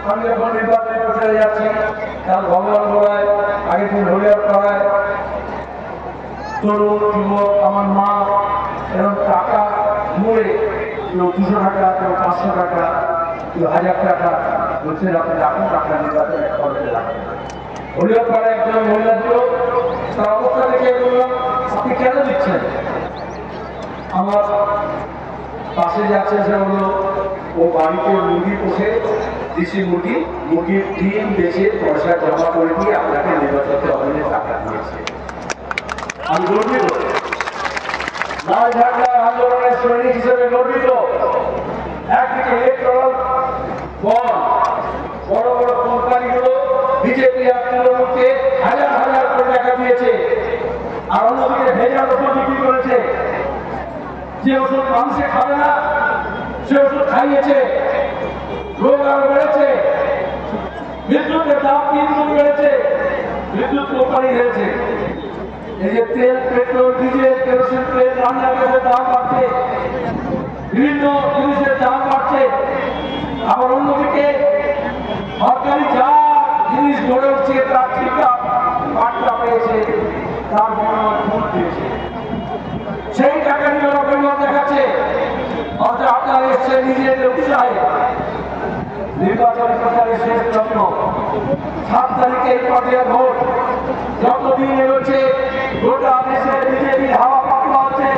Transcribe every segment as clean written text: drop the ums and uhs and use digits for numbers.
আমি যখন নির্বাচনী প্রচারে যাচ্ছি তার ভগবান গোড়ায় আগের দিন হরিয়ার পাড়ায় তরুণ যুবক আমার মা এবং টাকা মুড়ে কেউ 200 টাকা কেউ 500 টাকা কেউ 1000 টাকা বলছে আপনি রাখুন টাকা নির্বাচনে খরচে রাখবেন। হরিয়ার পাড়ায় একজন মহিলা ছিল, তার অবস্থা দেখে বললাম আপনি কেন দিচ্ছেন? আমার পাশে যাচ্ছে সে হলো ও বাড়িতে মুরগি পোষে, দেশি মুরগির ডিম বেচে পয়সা জমা করে দিয়ে আপনাকে নির্বাচনে অনেক টাকা দিয়েছে। আমি গর্বিত, লাল ঝান্ডা আন্দোলনের সৈনিক হিসেবে গর্বিত। একদিকে ইলেকট্রাল বন্ড, বড় বড় কোম্পানিগুলো বিজেপি আর তৃণমূলকে হাজার হাজার কোটি টাকা দিয়েছে, আর অন্যদিকে ভেজাল ওষুধ বিক্রি করেছে। যে ওষুধ মানুষে খাবে না সে ওষুধ খাইয়েছে, রোগ আরো বেড়েছে, বিদ্যুতের দাম 3 গুণ বেড়েছে, বিদ্যুৎ কোম্পানি হয়েছে। এই যে তেল, পেট্রোল, ডিজেল, কেরোসিন তেল, রান্না গ্যাসের দাম বাড়ছে, বিভিন্ন জিনিসের দাম বাড়ছে। আবার অন্যদিকে সরকারি যা জিনিস গড়ে উঠছে তার ঠিকঠাক বার্তা পেয়েছে, তার বিনিময়ে ভোট দিয়েছে। সেই টাকা নিয়ে ওরা পরিমাণ দেখাচ্ছে, অর্থাৎ আপনারা এসছে নিজের উৎসাহে। নির্বাচনী প্রচারের শেষ লগ্ন 7 তারিখে এই পর্যায়ে ভোট। যতদিন এগোচ্ছে গোটা দেশে বিজেপির হাওয়া পাতলা হচ্ছে।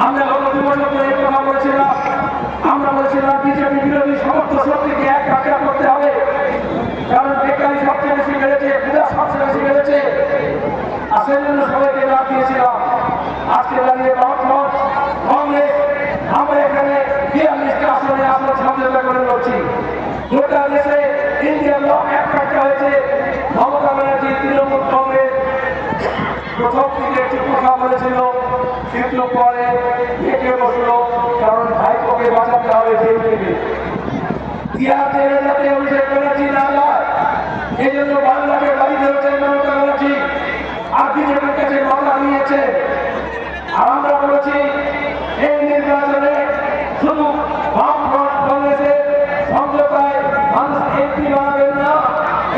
আমরা গত 2 বছর ধরে কথা বলেছিলাম, আমরা বলেছিলাম বিজেপি বিরোধী সমস্ত শক্তিকে এক কাজে করতে হবে, কারণ বেকারি সবচেয়ে বেশি বেড়েছে, পূজা সবচেয়ে বেশি বেড়েছে। আর সেই জন্য সবাইকে ডাক দিয়েছিলাম। আজকে দাঁড়িয়ে কংগ্রেস আমরা এখানে 42টা আসনে আসন সমঝোতা করে লড়ছি। গোটা দেশে ইন্ডিয়ান লক একটা হয়েছে। মমতা ব্যানার্জি তৃণমূল কংগ্রেস প্রথম দিকে একটু কথা বলেছিল, কিন্তু পরে ভেঙে বসলো, কারণ ভাইপোকে বাঁচাতে হবে জেল থেকে। তিহার জেলে যাতে অভিষেক ব্যানার্জি না যায়, এই জন্য বাংলাকে বাড়ি ধরেছেন মমতা ব্যানার্জি, আর বিজেপির কাছে মামলা নিয়েছে। আর আমরা বলেছি এই নির্বাচনে শুধু বামফ্রন্ট কংগ্রেসের সমঝোতায় মানুষ এমপি বানাবেন না,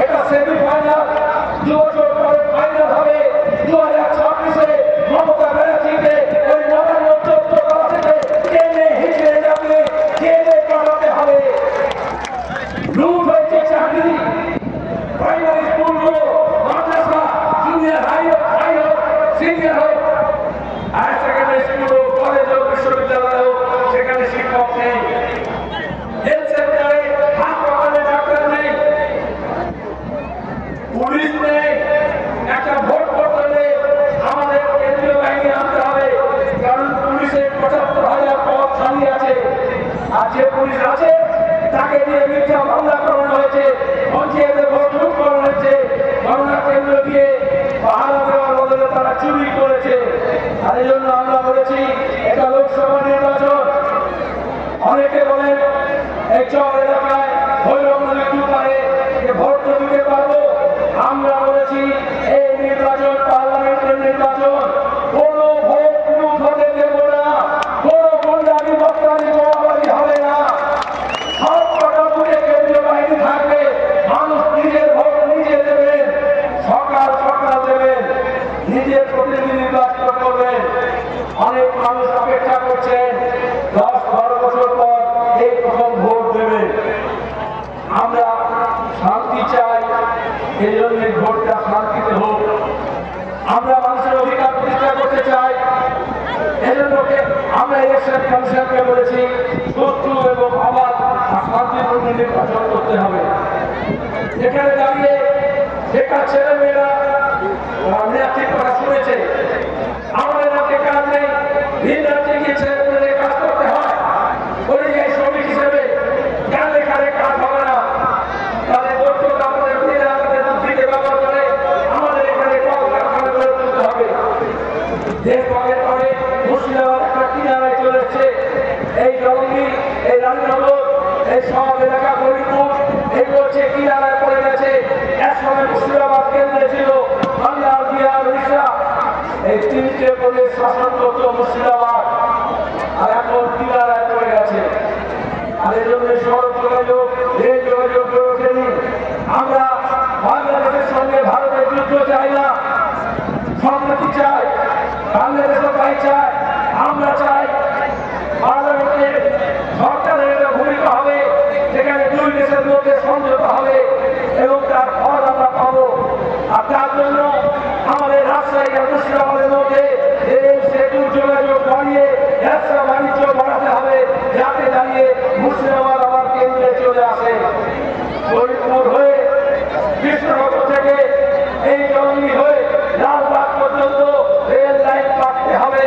এটা সেমিফাইনাল, 2 বছর পরে ফাইনাল হবে। 2026-এ মমতা ব্যানার্জিকে ওই 94 তলা থেকে টেনে হিঁচড়ে যাবে, জেলে পাঠাতে হবে। লুট হয়েছে চাকরি, প্রাইমারি স্কুলগুলো, মাদ্রাসা, জুনিয়র হাই হোক, সিনিয়র হোক, হায়ার সেকেন্ডারি স্কুল হোক, কলেজ হোক, বিশ্ববিদ্যালয় হোক, সেখানে শিক্ষক নেই। হেলথ সেক্টরে হাসপাতালে ডাক্তার নেই, পুলিশ নেই। একটা ভোট করতে হলে আমাদের কেন্দ্রীয় বাহিনী আনতে হবে, কারণ পুলিশের 75,000 পদ খালি আছে। আর যে পুলিশ আছে তাকে দিয়ে মিথ্যা মামলা করানো হয়েছে, পঞ্চায়েতে ভোট লুট করানো হয়েছে, গণনা কেন্দ্র দিয়ে পাহারা দেওয়ার বদলে তারা চুরি করেছে। আর এই জন্য আমরা বলেছি এটা লোকসভা নির্বাচন। অনেকে বলেন এই চর এলাকায় ভৈরব নদী দুপারে ভোট তো দিতে পারবো। আমরা বলেছি এই নির্বাচন পার্লামেন্টের নির্বাচন, কোনো ভোট লুট হতে দেব না, কোনো গুন্ডামি বক্তানি গোয়াবাজি হবে না। সব কটা বুথে কেন্দ্রীয় বাহিনী থাকবে, মানুষ নিজের ভোট নিজে দেবেন, সকাল সকাল দেবেন, নিজের প্রতিনিধি নির্বাচন করবেন। অনেক মানুষ অপেক্ষা করছেন 10-12 বছর পর এই প্রথম ভোট দেবেন। আমরা শান্তি চাই, এই জন্য ভোটটা শান্তিতে হোক। আমরা মানুষের অধিকার প্রতিষ্ঠা করতে চাই, এই জন্য আমরা ইলেকশন কমিশনকে বলেছি সুষ্ঠু এবং অবাধ আর শান্তিপূর্ণ নির্বাচন করতে হবে। এখানে দাঁড়িয়ে বেকার ছেলে মেয়েরা ঠিক কথা শুনেছে, আমাদের রাজ্যে কাজ নেই, ভিন রাজ্যে গিয়ে ছেলে মেয়েদের কাজ করতে হয়। পরিযায়ী শ্রমিক হিসেবে কালে কালে কাজ হবে না, তাদের দক্ষতা আমাদের বুদ্ধিকে ব্যবহার করে আমাদের এখানে কলকারখানা গড়ে তুলতে হবে। দেশ ভাগের পরে মুর্শিদাবাদ একটা কিনারায় চলে এসছে। এই জলঙ্গি, এই রানীনগর, এই সব এলাকা গরিবপুর এগুলো হচ্ছে কিনারায় পড়ে গেছে। একসময় মুর্শিদাবাদ কেন্দ্রে ছিল বাংলা, বিহার, উড়িষ্যা। এই সম্প্রীতি চাই, বাংলাদেশ তাই চাই। আমরা চাই পার্লামেন্টে সরকারের ভূমিকা হবে, যেখানে দুই দেশের মধ্যে সমঝোতা হবে এবং তার ফল আমরা পাবো। আর তার জন্য আমাদের রাজশাহী আর মুর্শিদাবাদের মধ্যে রেল সেতু যোগাযোগ বাড়িয়ে ব্যবসা বাণিজ্য বাড়াতে হবে, যাতে দাঁড়িয়ে মুর্শিদাবাদ আবার কেন্দ্রে চলে আসে। ফরিদপুর হয়ে কৃষ্ণনগর থেকে এই জঙ্গি হয়ে লালবাগ পর্যন্ত রেল লাইন কাটতে হবে,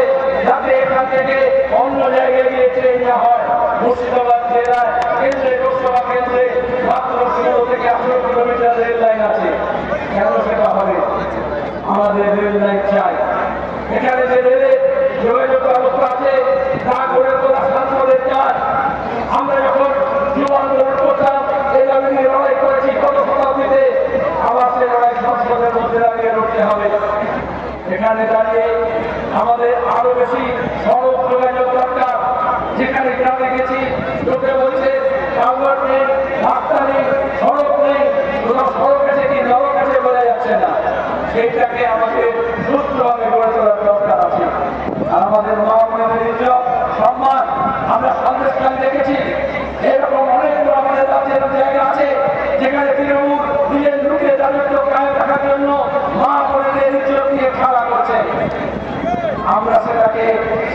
যাতে এখান থেকে অন্য জায়গায় গিয়ে ট্রেন না হয়। মুর্শিদাবাদ জেলায় কেন্দ্রে লোকসভা কেন্দ্রে মাত্র 16 থেকে 18 কিলোমিটার রেল লাইন আছে। কেন সেটা হবে? আমাদের রেল লাইন চাই। এখানে যে রেলের যোগাযোগ ব্যবস্থা আছে তা গড়ে তোলা সাংসদের কাজ। আমরা যখন যুব আন্দোলন করতাম এই দাবি নিয়ে লড়াই করেছি গত শতাব্দীতে, আবার সে লড়াই সংসদের মধ্যে দাঁড়িয়ে লড়তে হবে। এখানে দাঁড়িয়ে আমাদের আরো বেশি সড়ক যোগাযোগ দরকার। যেখানে গ্রামে গেছি লোকে বলছে টাওয়ার নেই, রাস্তা নেই, সড়ক নেই, কোথাও সড়ক আছে কি নরক আছে বোঝা যাচ্ছে না। সেইটাকে আমাদের সুস্থভাবে গড়ে তোলার দরকার আছে। আর আমাদের মা বোনেদের ইজ্জত সম্মান আমরা সন্দেশখালী দেখেছি। এরকম অনেকগুলো আমাদের রাজ্যের জায়গা আছে যেখানে তৃণমূল নিজের লুকিয়ে রাজত্ব কায়েম রাখার জন্য মা বোনেদের ইজ্জত নিয়ে খেলা করছে। আমরা সেটাকে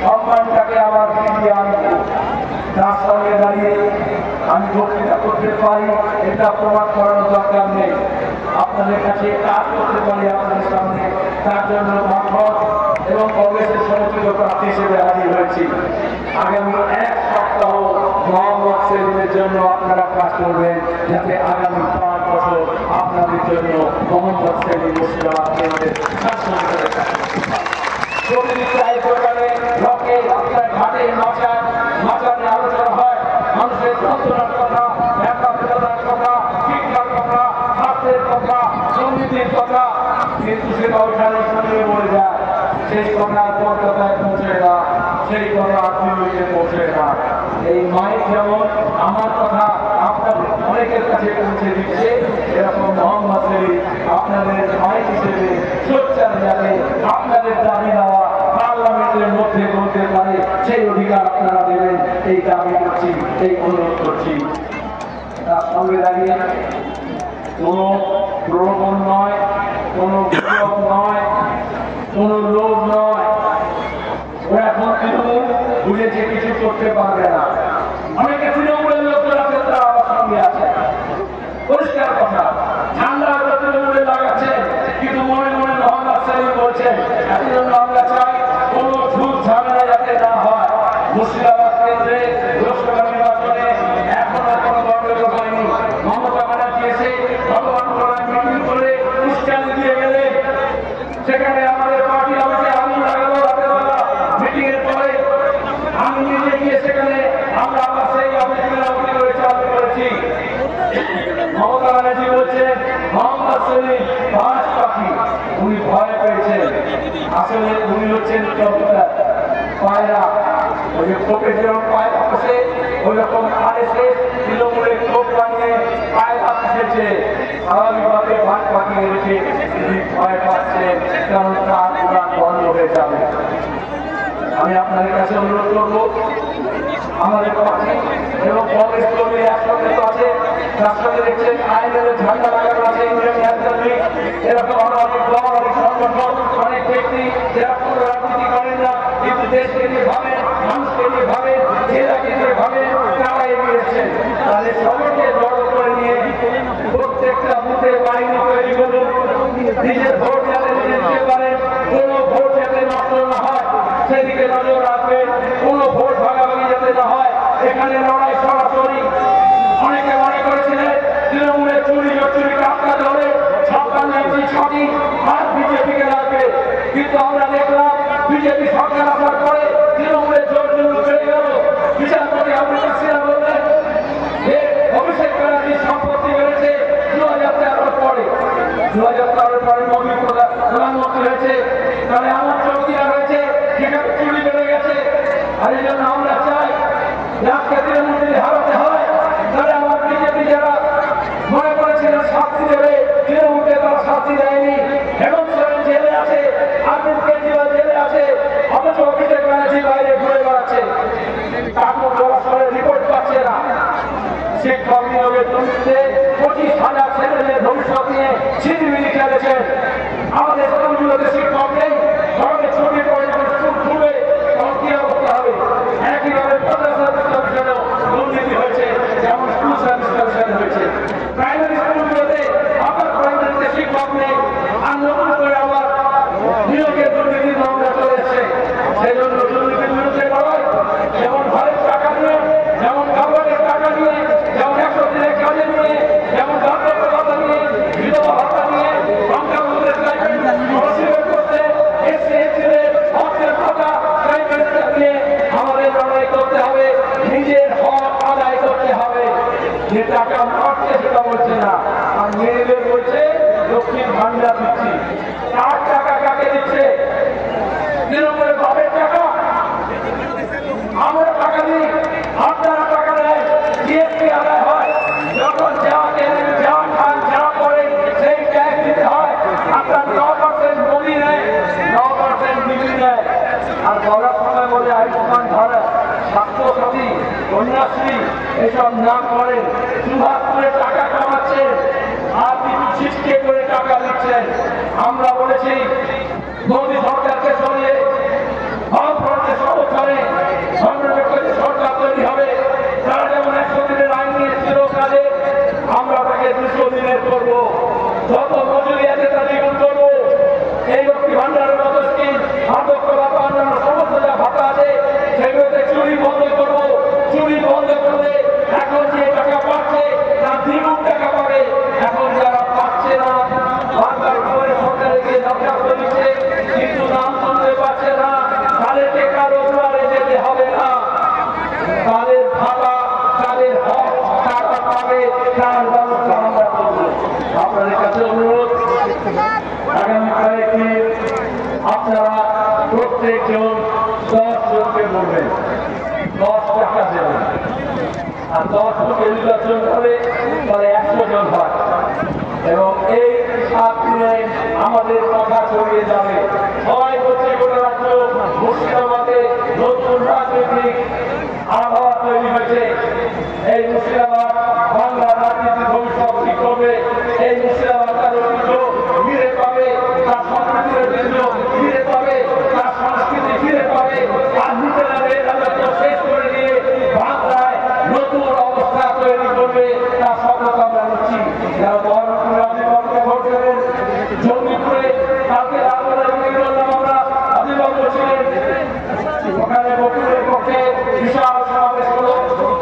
সম্মানটাকে আবার ফিরিয়ে আনবো। তার সঙ্গে দাঁড়িয়ে আমি বক্তৃতা করতে পারি এটা প্রমাণ করানোর দরকার নেই। আপনাদের কাছে কাজ করতে পারি আপনাদের সামনে, তার জন্য মারফত এবং কংগ্রেসের সমর্থিত প্রার্থী হিসেবে হাজির হয়েছি। আগামী 1 সপ্তাহ মোহাম্মদ সেলিমের জন্য আপনারা কাজ করবেন, যাতে আগামী 5 বছর আপনাদের জন্য মোহাম্মদ সেলিম মুর্শিদাবাদ কেন্দ্রের শাসন করে থাকেন। ঘাটে মাচার আলোচনা হয়, মানুষের যন্ত্রণার কথা, একা বেদনার কথা, শিক্ষার কথা, স্বাস্থ্যের কথা, সমৃদ্ধির কথা, কিন্তু সেটা ওইখানে শুনিয়ে বলে যায়। সেই কথা কলকাতায় পৌঁছে না, সেই কথা দিল্লিতে পৌঁছে না। এই মাইক যেমন আমার কথা আপনাদের অনেকের কাছে পৌঁছে দিচ্ছে, এরকম মোহাম্মদ সেলিম আপনাদের মাইক হিসেবে সোচ্চার যাবে আপনাদের দাবি দেওয়া পার্লামেন্টের মধ্যে বলতে পারে, সেই অধিকার আপনারা দেবেন। এই দাবি করছি, এই অনুরোধ করছি। তার সঙ্গে দাঁড়িয়ে কোনো প্রলোভন নয়, কোনো বিপ্লব নয়, কোনো লোভ নয়। ওরা এখন তৃণমূল বুঝেছে কিছু করতে পারবে না। অনেকে তৃণমূলের লোকজন আছে, তারা আমার সঙ্গে আছে। পরিষ্কার কথা, ঠান্ডা তৃণমূলে লাগাচ্ছে, কিন্তু মনে মনে মোহাম্মদ সেলিম বলছেন এজন্য আমরা চাই কোনো ঝুট ঝামেলা যাতে না হয়। মুর্শিদাবাদ কেন্দ্রে লোকসভা নির্বাচনে এখনো কোনো গণ্ডগোল হয়নি। মমতা ব্যানার্জি এসে ভগবান মিটিং করে উস্কানি দিয়ে গেলেন। সেখানে আমাদের পার্টি অফিসে আগুন লাগালো রাতের বেলা। মিটিং এর পরে আমি নিজে গিয়ে সেখানে আমরা আবার সেই অফিস মেরামতি করে চালু করেছি। মমতা ব্যানার্জি বলছেন মোহাম্মদ সেলিম পাঁচ পাখি, উনি ভয় পেয়েছেন। আসলে উনি হচ্ছেন পায়রা। ওই যে কোপে যেরকম পায়রা বসে, ওই রকম আরএসএস তৃণমূলের কোপ বানিয়ে পায়রা এসেছে। স্বাভাবিকভাবে ভাগ পাখি রেখে তিনি ভয় পাচ্ছেন, কারণ তার উড়ান বন্ধ হয়ে যাবে। আমি আপনাদের কাছে অনুরোধ করবো, আমাদের পার্টি এবং কংগ্রেস কর্মী একসঙ্গে তো আছে, তার সঙ্গে দেখছেন আইনের ঝান্ডা লাগানো আছে, এরকম আরো অনেক দল, অনেক সংগঠন, অনেক ব্যক্তি যারা কোনো রাজনীতি করেন না, কিন্তু দেশকে নিয়ে ভাবেন, মানুষকে নিয়ে ভাবেন, জেলাকে নিয়ে ভাবেন, তারা এগিয়ে এসছেন। তাদের সবাইকে জড়ো করে নিয়ে প্রত্যেকটা বুথে বাহিনী তৈরি করুন। নিজের ভোট যাতে নিজে দিতে পারেন, কোনো ভোট যাতে নষ্ট না হয় সেদিকে নজর রাখবেন, কোনো ভোট ভাগাভাগি যাতে না হয়। এখানে লড়াই সরাসরি। অনেকে মনে করেছিলেন তৃণমূলের চুরি টাকা ধরে 56টি আর বিজেপিকে লাগবে, কিন্তু আমরা দেখলাম বিজেপি সরকার আসার পরে তৃণমূলের জোর বেড়ে গেল। বিচারপতি অমৃতা সিনহা বললেন যে অভিষেক ব্যানার্জির সম্পত্তি বেড়েছে 2013 পরে। 2013 পরে মোদী প্রধানমন্ত্রী হয়েছে, তাহলে আমার চৌকিদার হয়েছে, সেখানে চুরি বেড়ে গেছে। আর এই জন্য আমরা চাই আজকে তৃণমূল যদি হারাতে হয়, তাহলে আমার বিজেপি যারা মনে করেছিলেন শাস্তি দেবে, তৃণমূলকে তারা শাস্তি দেয়নি। হেমন্ত সোরেন জেলে আছে, আর বছরের জমিতে 25,000 ছেলেমেয়ের ভবিষ্যৎ নিয়ে ছিনিমিনি খেলেছেন। আমাদের স্কুলগুলোতে শিক্ষক নেই, সড়কে ছুটি পড়ে যখন স্কুল খুলবে তখন কি অবস্থা হবে? একইভাবে প্রধান সার্ভিস কমিশনেও দুর্নীতি হয়েছে, যেমন স্কুল সার্ভিস কমিশন হয়েছে। প্রাইমারি স্কুলগুলোতে আপনার প্রাইমারিতে শিক্ষক নেই, আর নতুন করে আবার নিয়োগের দুর্নীতি মামলা চলেছে। সেই জন্য দুর্নীতির বিরুদ্ধে লড়াই, যেমন ঘরের টাকা নিয়ে, যেমন খাবারের টাকা নিয়ে, যেমন 100 দিনের কাজে নিয়ে, যেমন বার্ধক্য ভাতা নিয়ে, বিধবা ভাতা নিয়ে, সংখ্যালঘুদের অস্বীকার করতে এসসি/এসটিদের হকের কথা নিয়ে আমাদের লড়াই করতে হবে, নিজের হক আদায় করতে হবে। যে টাকা মারছে সেটা বলছে না, আর মেয়েদের বলছে লক্ষ্মীর ভান্ডার দিচ্ছি। কার টাকা কাকে দিচ্ছে? তৃণমূলের বাপের টাকা, আমরা টাকা দিই, আপনারা টাকা দেয়, জিএসটি আদায় হয়, যখন যা কেনেন, যা খান, যা করেন সেই ট্যাক্স দিতে হয়। আপনার 9% মোদি নেয়, 9% দিল্লি নেয়। আর বলার সময় বলে আয়ুষ্মান ভারত, স্বাস্থ্যসাথী, কন্যাশ্রী এসব না করেন, সুভাষ করে টাকা কামাচ্ছেন আর কিছু ছিটকে করে টাকা দিচ্ছেন। আমরা বলেছি মোদী সরকারকে সরিয়ে বামফ্রন্টের সমর্থনে ধর্মনিরপেক্ষ সরকার তৈরি হবে। তারা যেমন 100 দিনের আইন নিয়েছিল কাজে, আমরা তাকে 200 দিনের করবো। যত মজুরি আছে তা দ্বিগুণ করবো। এই লক্ষ্মী ভান্ডারের মতো স্কিম, বার্ধক্য ভাতা, অন্যান্য সমস্ত যা ভাতা আছে সেগুলোতে চুরি বন্ধ করবো। চুরি বন্ধ করলে এখন যে টাকা পাচ্ছে তার দ্বিগুণ টাকা পাবে। এখন যারা পাচ্ছে না, বারবার করে সরকারে গিয়ে দরখাস্ত দিচ্ছে, কিন্তু নাম শুনতে পাচ্ছে না, তাদেরকে কারো দুয়ারে যেতে হবে না। তাদের ভাতা, তাদের হক টাকা পাবে, তার ব্যবস্থা আমরা করবো। আপনাদের কাছে অনুরোধ, আগামী কয়েকদিন আপনারা প্রত্যেকজন 10 জনকে বলবেন, 10 টাকা দেবেন। আর 10 লোকে নির্বাচন করে তাহলে 100 জন হয়, এবং এই 7 দিনে আমাদের কথা ছড়িয়ে যাবে। সবাই বলছে গোটা রাজ্য মুর্শিদাবাদে নতুন রাজনৈতিক আবহাওয়া তৈরি হয়েছে। এই মুর্শিদাবাদ বাংলার রাজনীতির ভবিষ্যৎ ঠিক করবে। এই মুর্শিদাবাদ তার ঐতিহ্য ফিরে পাবে, তার সংস্কৃতির ঐতিহ্য ফিরে পাবে, তার সংস্কৃতি ফিরে পাবে। আর নিজেদের রাজত্ব শেষ করে দিয়ে বাংলায় নতুন অবস্থা তৈরি করবে, তার শপথ আমরা নিচ্ছি। যারা বহরমপুরে আদিবাবুকে ভোট দেবেন, জঙ্গিপুরে কালকে রাজনীতি করলাম আমরা, আদিবাবু ছিলেন, ওখানে বকুলের পক্ষে বিশাল সমাবেশ হলো,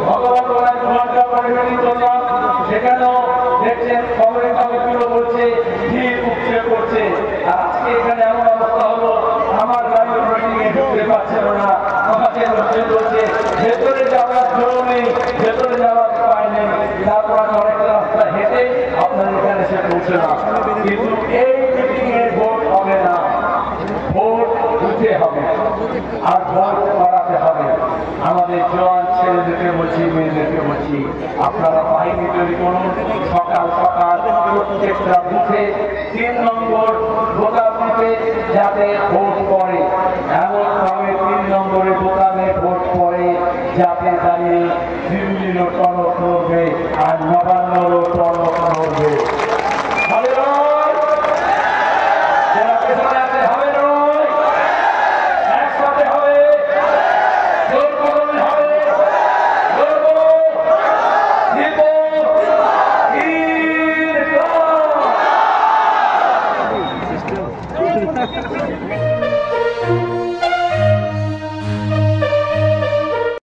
ভগবান করলাম। সেখানেও দেখছেন খবরে কাগজগুলো বলছে ভিড় উপচে পড়ছে। আর আজকে এখানে এমন অবস্থা হলো, আমার গাড়ি মিটিংয়ে ঢুকতে পারছে না। আমাকে লোকজন বলছে ভেতরে যাওয়ার জন্য নেই, ভেতরে যাওয়ার উপায় নেই। তারপর আমি অনেক রাস্তা হেঁটে আপনার এখানে এসে পৌঁছে না। কিন্তু এই মিটিংয়ে ভোট হবে না, ভোট দিতে হবে আর ভোট করাতে হবে। আমাদের জওয়ান ছেলেদেরকে বলছি, মেয়েদেরকে বলছি, আপনারা বাহিনী তৈরি করুন। সকাল সকাল প্রত্যেকটা বুথে 3 নম্বর বোতাম দিতে, যাতে ভোট পড়ে। এমন ভাবে 3 নম্বরে বোতামে ভোট পড়ে যাতে দাঁড়িয়ে দিল্লিরও টনক নড়বে আর নবান্নরও টনক নড়বে। Ha ha ha.